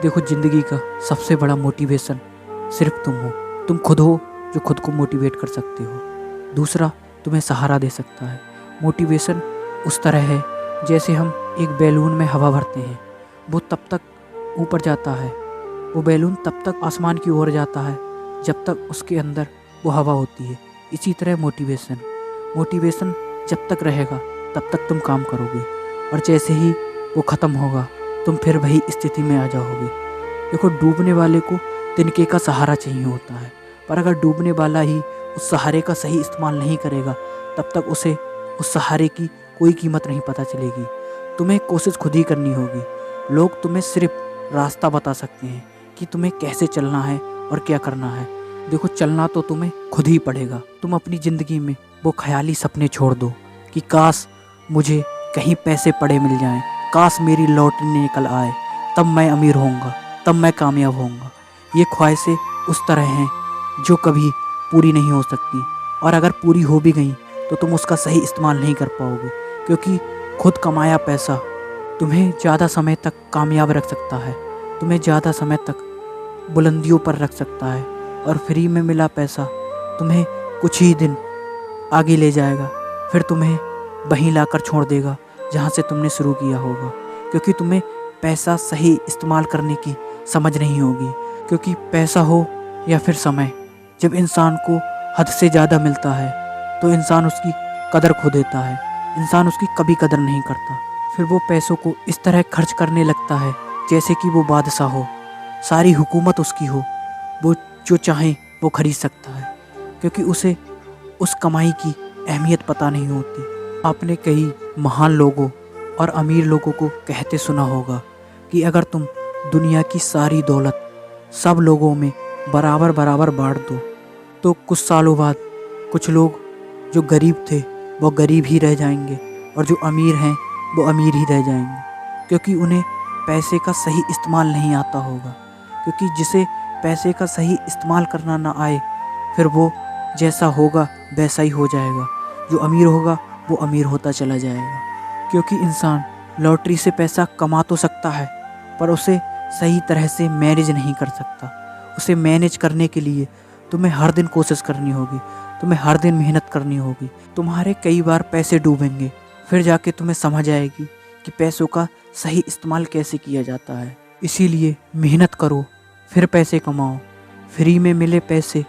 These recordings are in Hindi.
देखो, ज़िंदगी का सबसे बड़ा मोटिवेशन सिर्फ तुम हो। तुम खुद हो जो खुद को मोटिवेट कर सकते हो। दूसरा तुम्हें सहारा दे सकता है। मोटिवेशन उस तरह है जैसे हम एक बैलून में हवा भरते हैं। वो तब तक ऊपर जाता है, वो बैलून तब तक आसमान की ओर जाता है जब तक उसके अंदर वो हवा होती है। इसी तरह मोटिवेशन जब तक रहेगा तब तक तुम काम करोगे, और जैसे ही वो ख़त्म होगा तुम फिर वही स्थिति में आ जाओगे। देखो, डूबने वाले को तिनके का सहारा चाहिए होता है, पर अगर डूबने वाला ही उस सहारे का सही इस्तेमाल नहीं करेगा तब तक उसे उस सहारे की कोई कीमत नहीं पता चलेगी। तुम्हें कोशिश खुद ही करनी होगी। लोग तुम्हें सिर्फ रास्ता बता सकते हैं कि तुम्हें कैसे चलना है और क्या करना है। देखो, चलना तो तुम्हें खुद ही पड़ेगा। तुम अपनी ज़िंदगी में वो ख्याली सपने छोड़ दो कि काश मुझे कहीं पैसे पड़े मिल जाएं, काश मेरी लॉटरी निकल आए, तब मैं अमीर होऊंगा, तब मैं कामयाब होऊंगा। ये ख्वाहिशें उस तरह हैं जो कभी पूरी नहीं हो सकती, और अगर पूरी हो भी गई तो तुम उसका सही इस्तेमाल नहीं कर पाओगे, क्योंकि खुद कमाया पैसा तुम्हें ज़्यादा समय तक कामयाब रख सकता है, तुम्हें ज़्यादा समय तक बुलंदियों पर रख सकता है, और फ्री में मिला पैसा तुम्हें कुछ ही दिन आगे ले जाएगा, फिर तुम्हें वहीं लाकर छोड़ देगा जहाँ से तुमने शुरू किया होगा। क्योंकि तुम्हें पैसा सही इस्तेमाल करने की समझ नहीं होगी। क्योंकि पैसा हो या फिर समय, जब इंसान को हद से ज़्यादा मिलता है तो इंसान उसकी कदर खो देता है, इंसान उसकी कभी कदर नहीं करता। फिर वो पैसों को इस तरह खर्च करने लगता है जैसे कि वो बादशाह हो, सारी हुकूमत उसकी हो, वो जो चाहे वो खरीद सकता है, क्योंकि उसे उस कमाई की अहमियत पता नहीं होती। आपने कई महान लोगों और अमीर लोगों को कहते सुना होगा कि अगर तुम दुनिया की सारी दौलत सब लोगों में बराबर बराबर बांट दो तो कुछ सालों बाद कुछ लोग जो गरीब थे वो गरीब ही रह जाएंगे, और जो अमीर हैं वो अमीर ही रह जाएंगे, क्योंकि उन्हें पैसे का सही इस्तेमाल नहीं आता होगा। क्योंकि जिसे पैसे का सही इस्तेमाल करना ना आए, फिर वो जैसा होगा वैसा ही हो जाएगा। जो अमीर होगा वो अमीर होता चला जाएगा। क्योंकि इंसान लॉटरी से पैसा कमा तो सकता है, पर उसे सही तरह से मैनेज नहीं कर सकता। उसे मैनेज करने के लिए तुम्हें हर दिन कोशिश करनी होगी, तुम्हें हर दिन मेहनत करनी होगी। तुम्हारे कई बार पैसे डूबेंगे, फिर जाके तुम्हें समझ आएगी कि पैसों का सही इस्तेमाल कैसे किया जाता है। इसीलिए मेहनत करो, फिर पैसे कमाओ। फ्री में मिले पैसे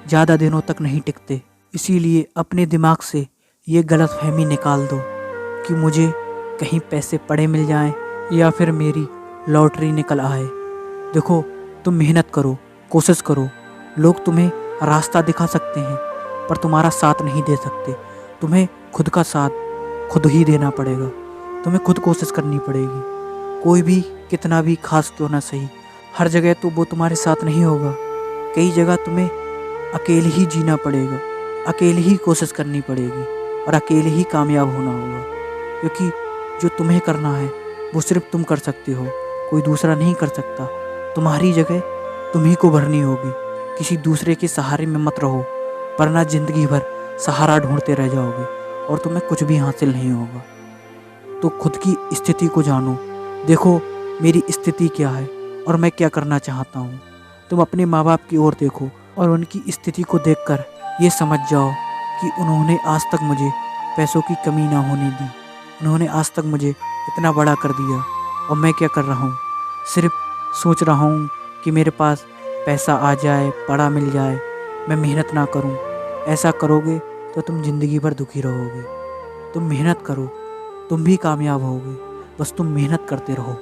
ज़्यादा दिनों तक नहीं टिकते। इसीलिए अपने दिमाग से ये गलतफहमी निकाल दो कि मुझे कहीं पैसे पड़े मिल जाएं या फिर मेरी लॉटरी निकल आए। देखो, तुम मेहनत करो, कोशिश करो। लोग तुम्हें रास्ता दिखा सकते हैं पर तुम्हारा साथ नहीं दे सकते। तुम्हें खुद का साथ खुद ही देना पड़ेगा, तुम्हें खुद कोशिश करनी पड़ेगी। कोई भी कितना भी खास क्यों ना सही, हर जगह तो वो तुम्हारे साथ नहीं होगा। कई जगह तुम्हें अकेले ही जीना पड़ेगा, अकेले ही कोशिश करनी पड़ेगी, और अकेले ही कामयाब होना होगा। क्योंकि जो तुम्हें करना है वो सिर्फ तुम कर सकते हो, कोई दूसरा नहीं कर सकता। तुम्हारी जगह तुम्ही को भरनी होगी। किसी दूसरे के सहारे में मत रहो, वरना ज़िंदगी भर सहारा ढूंढते रह जाओगे और तुम्हें कुछ भी हासिल नहीं होगा। तो खुद की स्थिति को जानो। देखो, मेरी स्थिति क्या है और मैं क्या करना चाहता हूँ। तुम अपने माँ बाप की ओर देखो और उनकी स्थिति को देखकर ये समझ जाओ कि उन्होंने आज तक मुझे पैसों की कमी ना होने दी। उन्होंने आज तक मुझे इतना बड़ा कर दिया, और मैं क्या कर रहा हूँ, सिर्फ सोच रहा हूँ कि मेरे पास पैसा आ जाए, बड़ा मिल जाए, मैं मेहनत ना करूँ। ऐसा करोगे तो तुम ज़िंदगी भर दुखी रहोगे। तुम मेहनत करो, तुम भी कामयाब होगे। बस तुम मेहनत करते रहो।